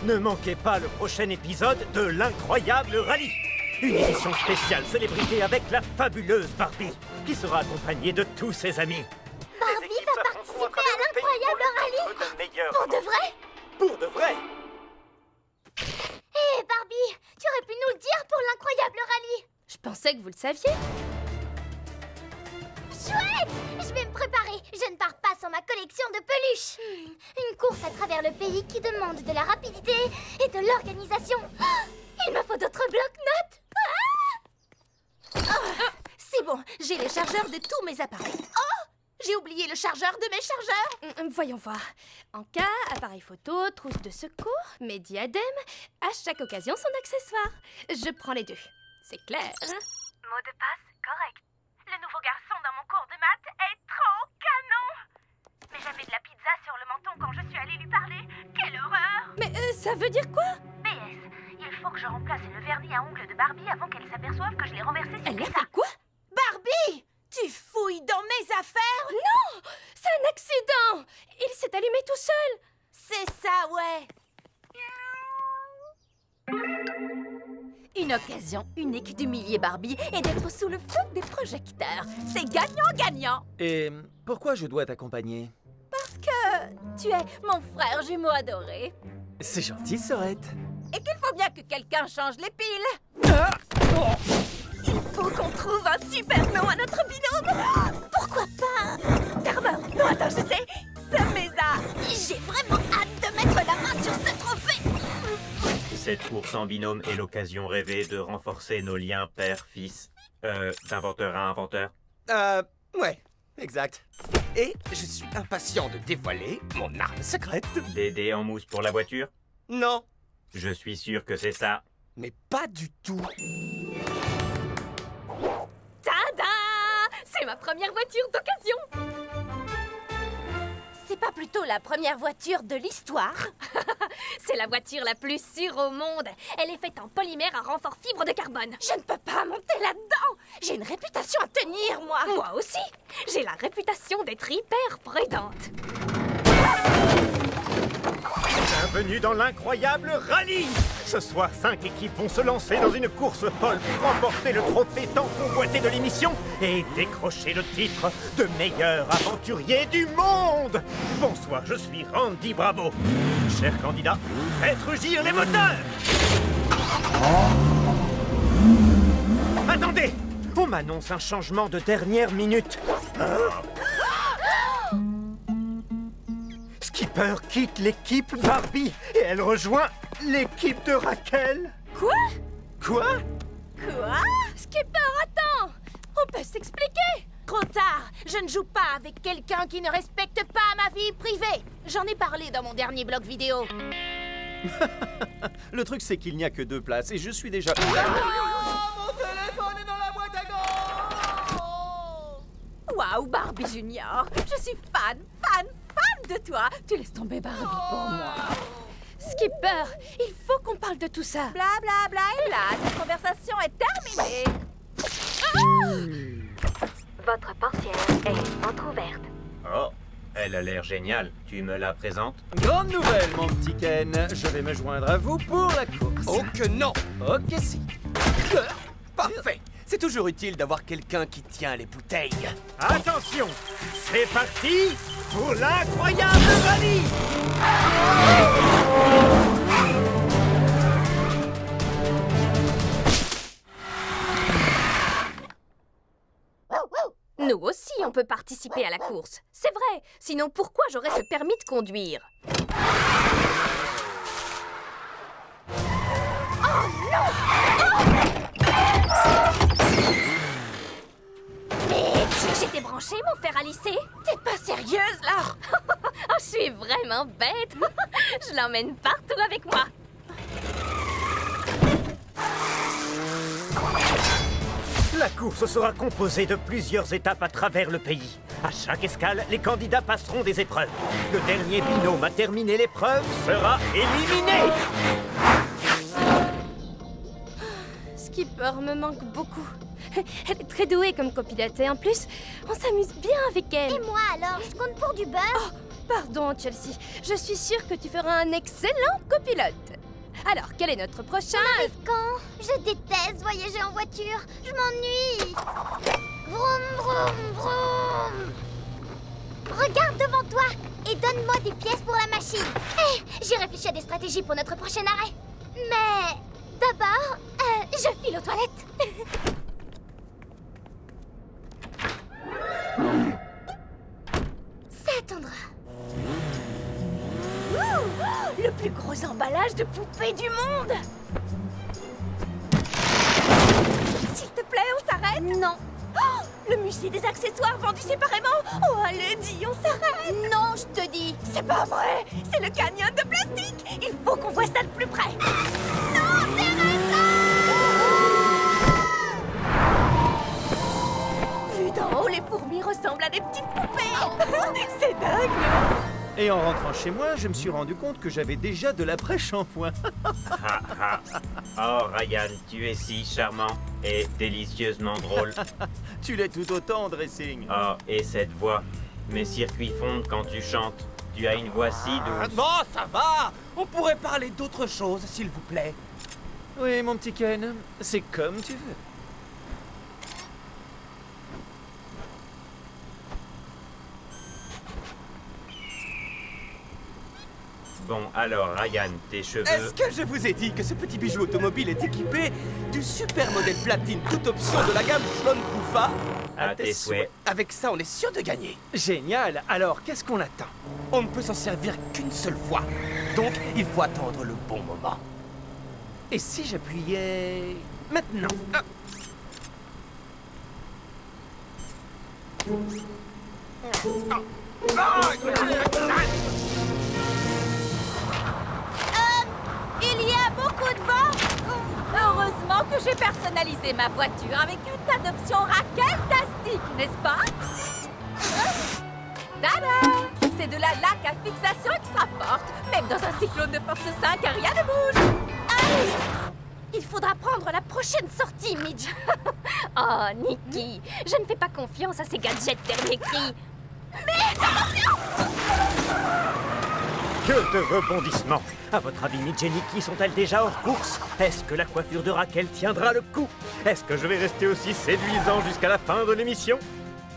Ne manquez pas le prochain épisode de l'Incroyable Rallye. Une édition spéciale célébrité avec la fabuleuse Barbie, qui sera accompagnée de tous ses amis. Barbie va participer à l'Incroyable Rallye. Pour de vrai? Pour de vrai. Hé, Barbie, tu aurais pu nous le dire pour l'Incroyable Rallye. Je pensais que vous le saviez. Chouette! Je vais me préparer. Je ne pars pas sans ma collection de peluches. Une course à travers le pays qui demande de la rapidité et de l'organisation. Il me faut d'autres blocs-notes. C'est bon, j'ai les chargeurs de tous mes appareils. Oh! J'ai oublié le chargeur de mes chargeurs. Voyons voir. En cas, appareil photo, trousse de secours, mes diadèmes, à chaque occasion son accessoire. Je prends les deux. C'est clair, hein? Mot de passe correct. Le nouveau garçon dans mon cours de maths est trop canon. Mais j'avais de la pizza sur le menton quand je suis allée lui parler. Quelle horreur! Mais ça veut dire quoi? PS, il faut que je remplace le vernis à ongles de Barbie avant qu'elle s'aperçoive que je l'ai renversé sur Elle a pizza. fait quoi? Barbie! Tu fouilles dans mes affaires? Non! C'est un accident! Il s'est allumé tout seul! C'est ça, ouais. Une occasion unique d'humilier Barbie et d'être sous le feu des projecteurs. C'est gagnant-gagnant. Et pourquoi je dois t'accompagner? Parce que tu es mon frère jumeau adoré. C'est gentil, Sorette. Et qu'il faut bien que quelqu'un change les piles. Il faut qu'on trouve un super nom à notre binôme. Pourquoi pas Garber. Non, attends, je sais. Sameza. J'ai vraiment hâte de mettre la main sur ce trophée. Cette course en binôme est l'occasion rêvée de renforcer nos liens père-fils. D'inventeur à inventeur. Ouais, exact. Et je suis impatient de dévoiler mon arme secrète. Des dés en mousse pour la voiture? Non, Je suis sûr que c'est ça. mais pas du tout. Tada! C'est ma première voiture d'occasion! C'est pas plutôt la première voiture de l'histoire? C'est la voiture la plus sûre au monde. Elle est faite en polymère à renfort fibre de carbone. Je ne peux pas monter là-dedans. J'ai une réputation à tenir, moi. Moi aussi, j'ai la réputation d'être hyper prudente. Bienvenue dans l'Incroyable Rallye. Ce soir, 5 équipes vont se lancer dans une course folle pour remporter le trophée tant convoité de l'émission et décrocher le titre de meilleur aventurier du monde. Bonsoir, je suis Randy Bravo. Chers candidats, faites rugir les moteurs. Attendez, on m'annonce un changement de dernière minute. Skipper quitte l'équipe Barbie et elle rejoint l'équipe de Raquel. Quoi? Quoi? Quoi? Skipper, attends! On peut s'expliquer! Trop tard. Je ne joue pas avec quelqu'un qui ne respecte pas ma vie privée. J'en ai parlé dans mon dernier blog vidéo. Le truc, c'est qu'il n'y a que 2 places et je suis déjà... Mon téléphone est dans la boîte à gants. Waouh, Barbie Junior. Je suis fan de toi. Tu laisses tomber Barbie pour moi. Skipper, il faut qu'on parle de tout ça. Bla bla bla et là, cette conversation est terminée. Votre portière est entrouverte. Oh, elle a l'air géniale. Tu me la présentes? Grande nouvelle, mon petit Ken. Je vais me joindre à vous pour la course. Oh que non. Ok, si. Parfait. C'est toujours utile d'avoir quelqu'un qui tient les bouteilles. Attention, c'est parti pour l'Incroyable Rallye. Nous aussi, on peut participer à la course. C'est vrai. Sinon, pourquoi j'aurais ce permis de conduire? Mais J'étais branchée, mon fer à lisser. t'es pas sérieuse là? Oh, je suis vraiment bête. Je l'emmène partout avec moi. La course sera composée de plusieurs étapes à travers le pays. À chaque escale, les candidats passeront des épreuves. Le dernier binôme à terminer l'épreuve sera éliminé. Skipper me manque beaucoup. Elle est très douée comme copilote et en plus, on s'amuse bien avec elle. Et moi alors, je compte pour du beurre. Pardon, Chelsea. Je suis sûre que tu feras un excellent copilote. Alors, quel est notre prochain? Quand? Je déteste voyager en voiture. Je m'ennuie. Vroom, vroom, vroom. Regarde devant toi et donne-moi des pièces pour la machine. J'ai réfléchi à des stratégies pour notre prochain arrêt. Mais d'abord, je file aux toilettes. Ça attendra. Le plus gros emballage de poupées du monde! S'il te plaît, on s'arrête? Non. Oh, le musée des accessoires vendus séparément! Oh, allez, dis, on s'arrête! Non, je te dis. C'est pas vrai! C'est le canyon de plastique! Il faut qu'on voit ça de plus près! Non, Teresa! Vu d'en haut, les fourmis ressemblent à des petites poupées! C'est dingue, non? Et en rentrant chez moi, je me suis rendu compte que j'avais déjà de l'après-shampoing. Ha, ha. Oh, Ryan, tu es si charmant et délicieusement drôle. Tu l'es tout autant, Dressing. Oh, et cette voix. Mes circuits fondent quand tu chantes. Tu as une voix si douce. Non, ça va. On pourrait parler d'autre chose, s'il vous plaît. Oui, mon petit Ken, c'est comme tu veux. Bon, alors, Ryan, tes cheveux... Est-ce que je vous ai dit que ce petit bijou automobile est équipé du super modèle platine toute option de la gamme Schlon Kufa? À tes souhaits. Avec ça, on est sûr de gagner. Génial. Alors, qu'est-ce qu'on attend? On ne peut s'en servir qu'une seule fois. Donc, il faut attendre le bon moment. Et si j'appuyais... maintenant? Il y a beaucoup de vent! Heureusement que j'ai personnalisé ma voiture avec un tas d'options raquettes-tastiques, n'est-ce pas? Tada! C'est de la laque à fixation extra forte. Même dans un cyclone de force 5, rien ne bouge. Allez! Il faudra prendre la prochaine sortie, Midge. Oh, Nikki, je ne fais pas confiance à ces gadgets dernier cri. Que de rebondissements! À votre avis, Midge et Nikki sont-elles déjà hors course? Est-ce que la coiffure de Raquel tiendra le coup? Est-ce que je vais rester aussi séduisant jusqu'à la fin de l'émission?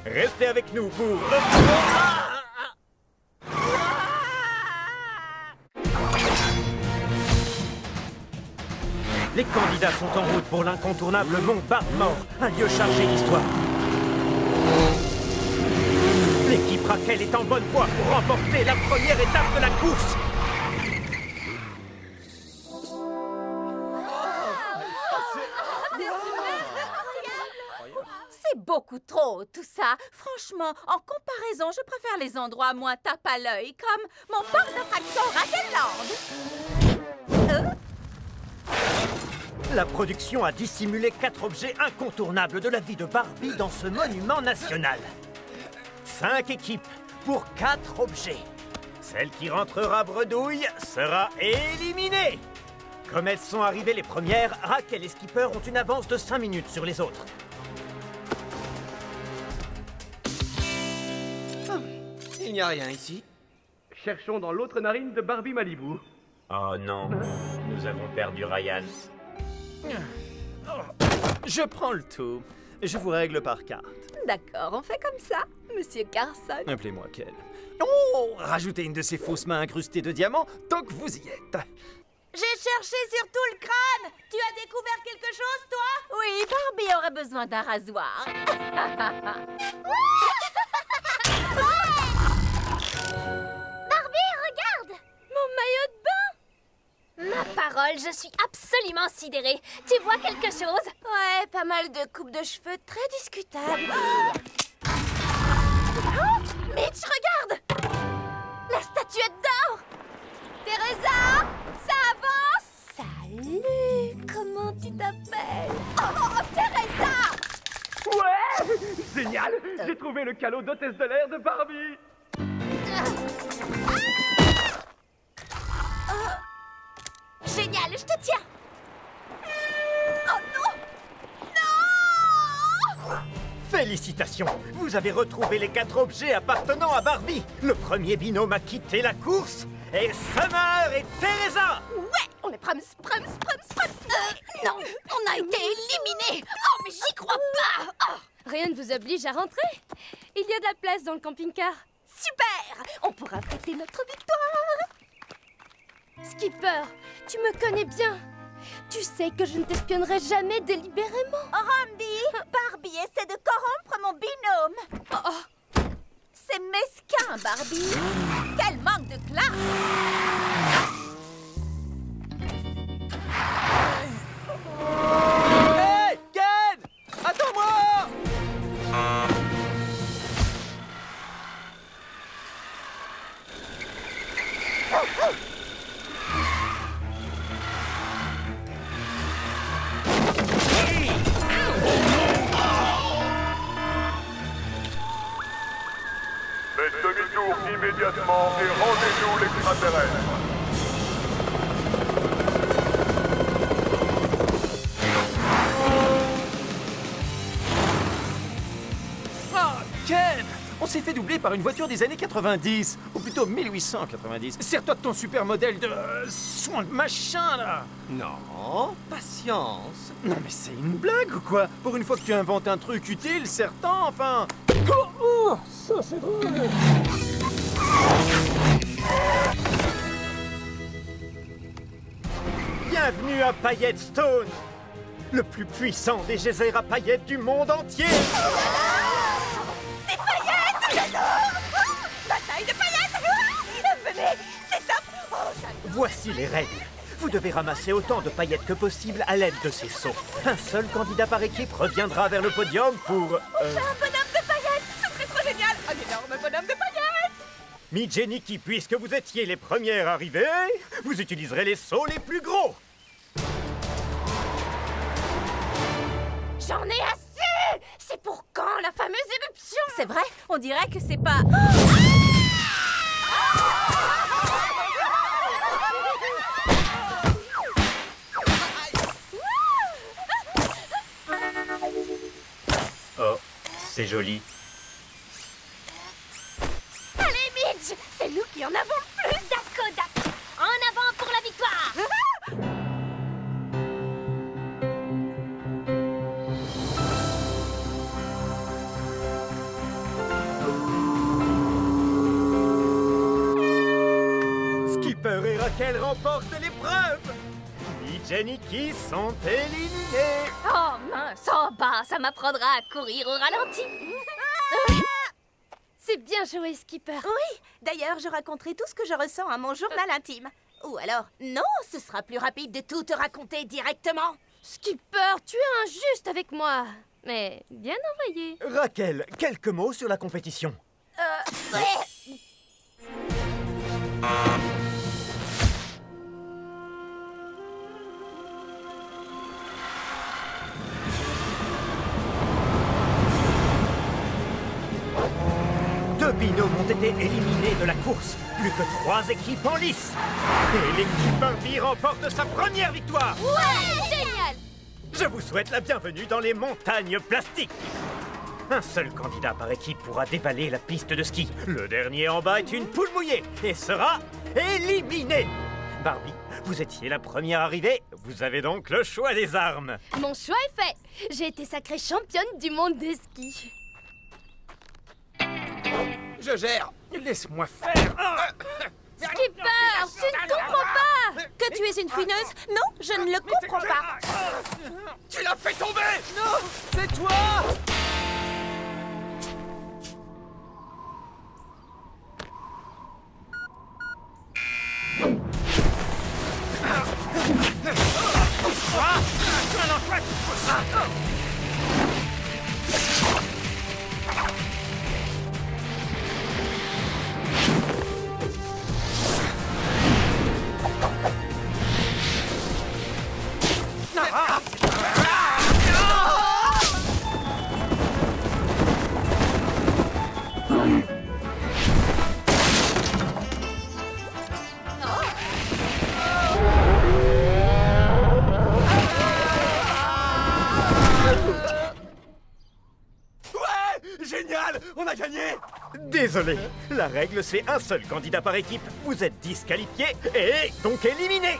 Restez avec nous pour... Les candidats sont en route pour l'incontournable Mont Barmore, un lieu chargé d'histoire. L'équipe Raquel est en bonne voie pour remporter la première étape de la course. C'est beaucoup trop, tout ça. Franchement, en comparaison, je préfère les endroits moins tape à l'œil, comme mon parc d'attractions Raquelland. La production a dissimulé 4 objets incontournables de la vie de Barbie dans ce monument national. 5 équipes pour 4 objets. Celle qui rentrera bredouille sera éliminée. Comme elles sont arrivées les premières, Raquel et Skipper ont une avance de 5 minutes sur les autres. Il n'y a rien ici. Cherchons dans l'autre narine de Barbie Malibu. Oh non, nous avons perdu Ryan. Je prends le tout. Je vous règle par carte. D'accord, on fait comme ça, Monsieur Carson. Appelez-moi Ken. Oh, rajoutez une de ces fausses mains incrustées de diamants tant que vous y êtes. J'ai cherché sur tout le crâne. Tu as découvert quelque chose, toi? Oui, Barbie aurait besoin d'un rasoir. Barbie, regarde! Mon maillot de bain! Ma parole, je suis absolument sidérée. Tu vois quelque chose? Ouais, pas mal de coupes de cheveux très discutables. Mitch, regarde! La statuette d'or! Teresa, ça avance! Salut! Comment tu t'appelles? Oh, Teresa! Ouais! Génial! J'ai trouvé le calot d'hôtesse de l'air de Barbie! Génial, je te tiens! Oh non! Non! Félicitations! Vous avez retrouvé les 4 objets appartenant à Barbie. Le premier binôme a quitté la course. Et Summer et Teresa! Ouais, on est prêts! sprums, sprums, sprums, sprums. Non, on a été éliminés. Oh, mais j'y crois pas. Oh. Rien ne vous oblige à rentrer. Il y a de la place dans le camping-car. Super. On pourra fêter notre victoire. Skipper, tu me connais bien. Tu sais que je ne t'espionnerai jamais délibérément. Randy, Barbie essaie de corrompre mon binôme. Oh. C'est mesquin, Barbie. Quel manque de classe. Hey, Ken! Attends-moi! Faites demi-tour immédiatement et rendez-nous l'extraterrestre. Ah, Ken! On s'est fait doubler par une voiture des années 90, ou plutôt 1890. Sers-toi de ton super modèle de... soin de machin, là! Non, patience. Non mais c'est une blague ou quoi? Pour une fois que tu inventes un truc utile, serre-t'en, enfin! Oh, ça c'est drôle! Bienvenue à Paillette Stone, le plus puissant des geysers à paillettes du monde entier. Des paillettes. J'adore. Bataille de paillettes. Venez, c'est top. Oh, j'adore. Voici les règles. Vous devez ramasser autant de paillettes que possible à l'aide de ces seaux. Un seul candidat par équipe reviendra vers le podium pour... J'ai un bonhomme de paillettes. Ce serait trop génial. Un énorme bonhomme de paillettes. Midge et Nikki, puisque vous étiez les premières arrivées, vous utiliserez les seaux les plus gros. J'en ai assez. C'est pour quand la fameuse éruption? C'est vrai, on dirait que c'est pas... Oh, c'est joli. Allez, Midge, c'est nous qui en avons le plus. D'accord. En avant pour la victoire. Skipper et Raquel remportent l'épreuve. Midge et Nikki sont éliminés. Oh mince, oh bah, ça m'apprendra à courir au ralenti. C'est bien joué, Skipper. Oui, d'ailleurs, je raconterai tout ce que je ressens à mon journal intime. Ou alors, non, ce sera plus rapide de tout te raconter directement. Skipper, tu es injuste avec moi. Mais bien envoyé. Raquel, quelques mots sur la compétition. Deux binômes ont été éliminés de la course. Plus que 3 équipes en lice. Et l'équipe Barbie remporte sa première victoire. Ouais, génial. Je vous souhaite la bienvenue dans les montagnes plastiques. Un seul candidat par équipe pourra dévaler la piste de ski. Le dernier en bas est une poule mouillée et sera éliminé. Barbie, vous étiez la première arrivée. Vous avez donc le choix des armes. Mon choix est fait. J'ai été sacrée championne du monde des skis. Je gère. Laisse-moi faire! Skipper, tu ne comprends pas. Que tu es une fouineuse? Non, je ne le comprends pas. Tu l'as fait tomber. Non! C'est toi! Génial! On a gagné! Désolé, la règle c'est un seul candidat par équipe. Vous êtes disqualifié et donc éliminé.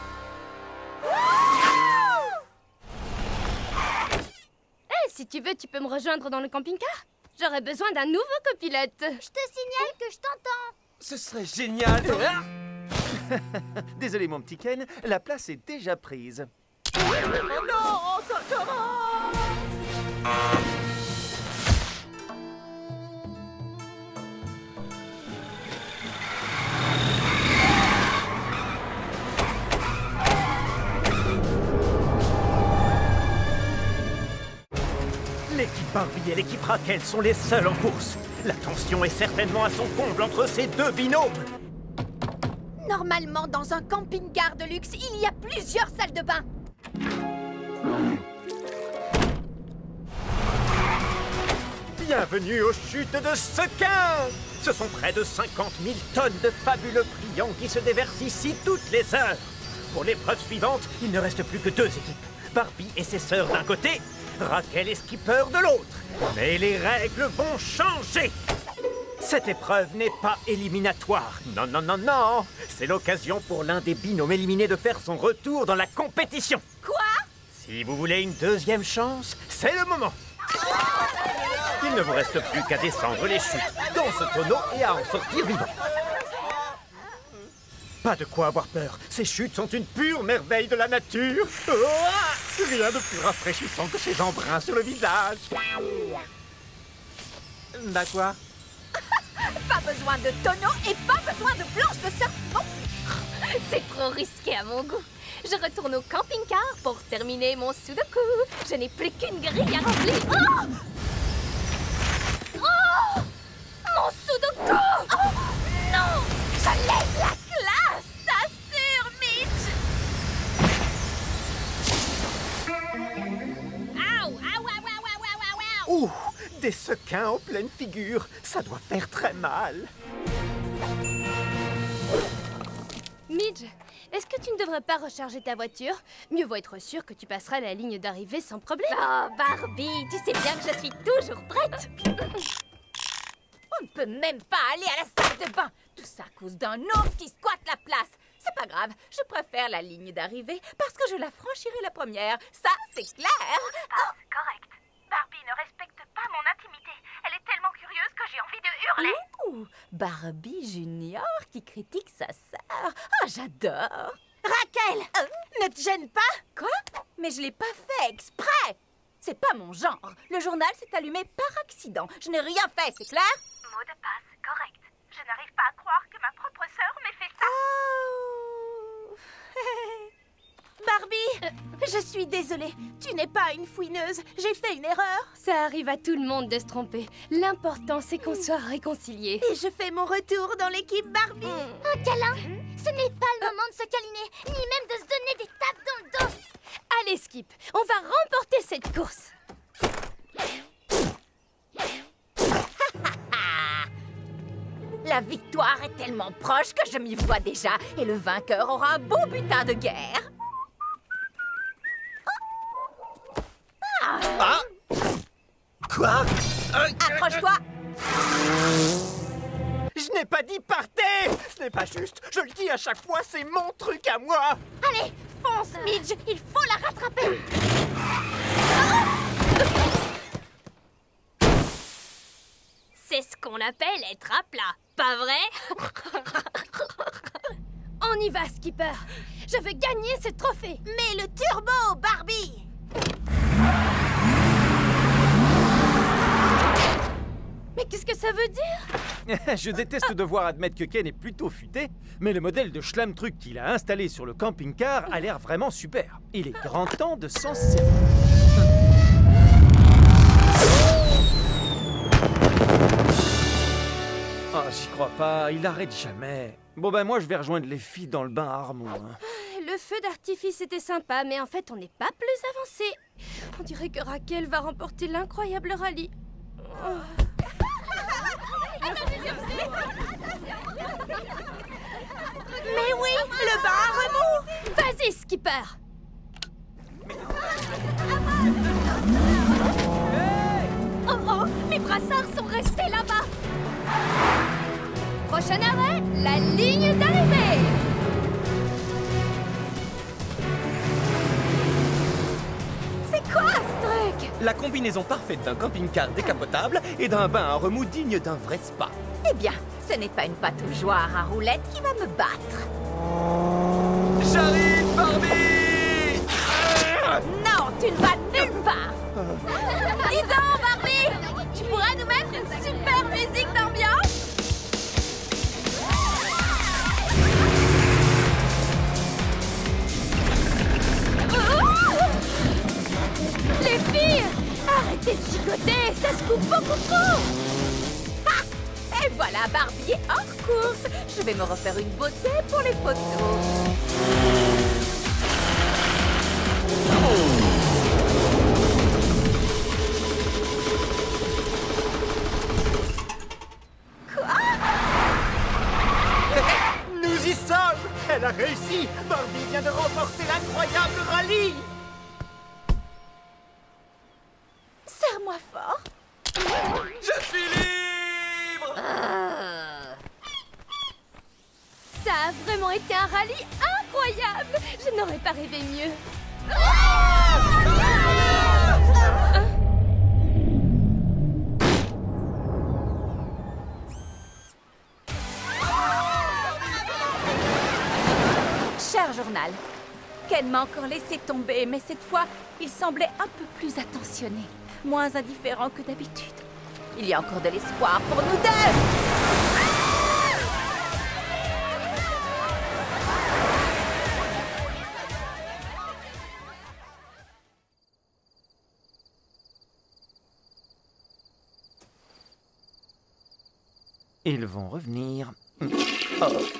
tu veux, tu peux me rejoindre dans le camping-car. J'aurais besoin d'un nouveau copilote. Je te signale que je t'entends. Ce serait génial. Désolé, mon petit Ken, la place est déjà prise. Oh non, ça L'équipe Barbie et l'équipe Raquel sont les seules en course. La tension est certainement à son comble entre ces deux binômes. Normalement, dans un camping-car de luxe, il y a plusieurs salles de bain. Bienvenue aux chutes de Sequin. Ce sont près de 50 000 tonnes de fabuleux brillants qui se déversent ici toutes les heures. Pour l'épreuve suivante, il ne reste plus que deux équipes. Barbie et ses sœurs d'un côté, Raquel et Skipper de l'autre. Mais les règles vont changer. Cette épreuve n'est pas éliminatoire. Non, non, non, non. C'est l'occasion pour l'un des binômes éliminés de faire son retour dans la compétition. Quoi? Si vous voulez une deuxième chance, c'est le moment. Il ne vous reste plus qu'à descendre les chutes dans ce tonneau et à en sortir vivant. Pas de quoi avoir peur. Ces chutes sont une pure merveille de la nature. Oh, rien de plus rafraîchissant que ces embruns sur le visage. Bah quoi? Pas besoin de tonneau et pas besoin de planche de surf non plus. C'est trop risqué à mon goût. Je retourne au camping-car pour terminer mon sudoku. Je n'ai plus qu'une grille à remplir. Oh! Oh! Mon sudoku! Oh non! Je lève la classe! T'assures, Mitch! Ouh! Ouh! Ouh! Ouh! Ouh! Ouh, des sequins en pleine figure. Ça doit faire très mal. Midge, est-ce que tu ne devrais pas recharger ta voiture? Mieux vaut être sûr que tu passeras la ligne d'arrivée sans problème. Oh, Barbie, tu sais bien que je suis toujours prête. On ne peut même pas aller à la salle de bain. Tout ça à cause d'un autre qui squatte la place. C'est pas grave, je préfère la ligne d'arrivée parce que je la franchirai la première. Ça, c'est clair. Ah, correct. Barbie ne respecte pas mon intimité. Elle est tellement curieuse que j'ai envie de hurler. Ouh, Barbie Junior qui critique sa sœur. Oh, j'adore. Raquel, ne te gêne pas? Quoi? Mais je l'ai pas fait exprès. C'est pas mon genre. Le journal s'est allumé par accident. Je n'ai rien fait, c'est clair? Mot de passe, correct. Je n'arrive pas à croire que ma propre sœur m'ait fait ça. Oh. Barbie, je suis désolée. Tu n'es pas une fouineuse. J'ai fait une erreur. Ça arrive à tout le monde de se tromper. L'important, c'est qu'on soit réconciliés. Et je fais mon retour dans l'équipe Barbie. Un câlin? Ce n'est pas le moment de se câliner, ni même de se donner des tapes dans le dos. Allez, Skip, on va remporter cette course. La victoire est tellement proche que je m'y vois déjà. Et le vainqueur aura un beau butin de guerre. Ah! Quoi? Accroche-toi. Je n'ai pas dit partez! Ce n'est pas juste. Je le dis à chaque fois, c'est mon truc à moi. Allez, fonce, Midge. Il faut la rattraper. C'est ce qu'on appelle être à plat, pas vrai? On y va, Skipper. Je veux gagner ce trophée. Mets le turbo, Barbie. Mais qu'est-ce que ça veut dire? Je déteste devoir admettre que Ken est plutôt futé, mais le modèle de Schlam Truc qu'il a installé sur le camping-car a l'air vraiment super. Il est grand temps de s'en servir. Oh, j'y crois pas, il arrête jamais. Bon ben moi je vais rejoindre les filles dans le bain à Armand. Hein. Le feu d'artifice était sympa, mais en fait on n'est pas plus avancé. On dirait que Raquel va remporter l'incroyable rallye. Mais oui, le bain à remous. Vas-y, Skipper. Oh oh, mes brassards sont restés là-bas. Prochain arrêt, la ligne d'arrivée. C'est quoi ce truc? La combinaison parfaite d'un camping-car décapotable et d'un bain à remous digne d'un vrai spa. Eh bien, ce n'est pas une pataugeoire à roulettes qui va me battre. J'arrive, Barbie! Non, tu ne vas nulle part. Dis donc, Barbie, tu pourrais nous mettre une super musique d'ambiance? Les filles, arrêtez de chicoter, ça se coupe beaucoup trop. Ah, et voilà Barbie hors course. Je vais me refaire une beauté pour les photos. Nous y sommes! Elle a réussi! Barbie vient de remporter l'incroyable rallye! Serre-moi fort. Je suis libre! Ça a vraiment été un rallye incroyable. Je n'aurais pas rêvé mieux. Cher journal, Ken m'a encore laissé tomber, mais cette fois, il semblait un peu plus attentionné, moins indifférent que d'habitude. Il y a encore de l'espoir pour nous deux! Ils vont revenir. Oh.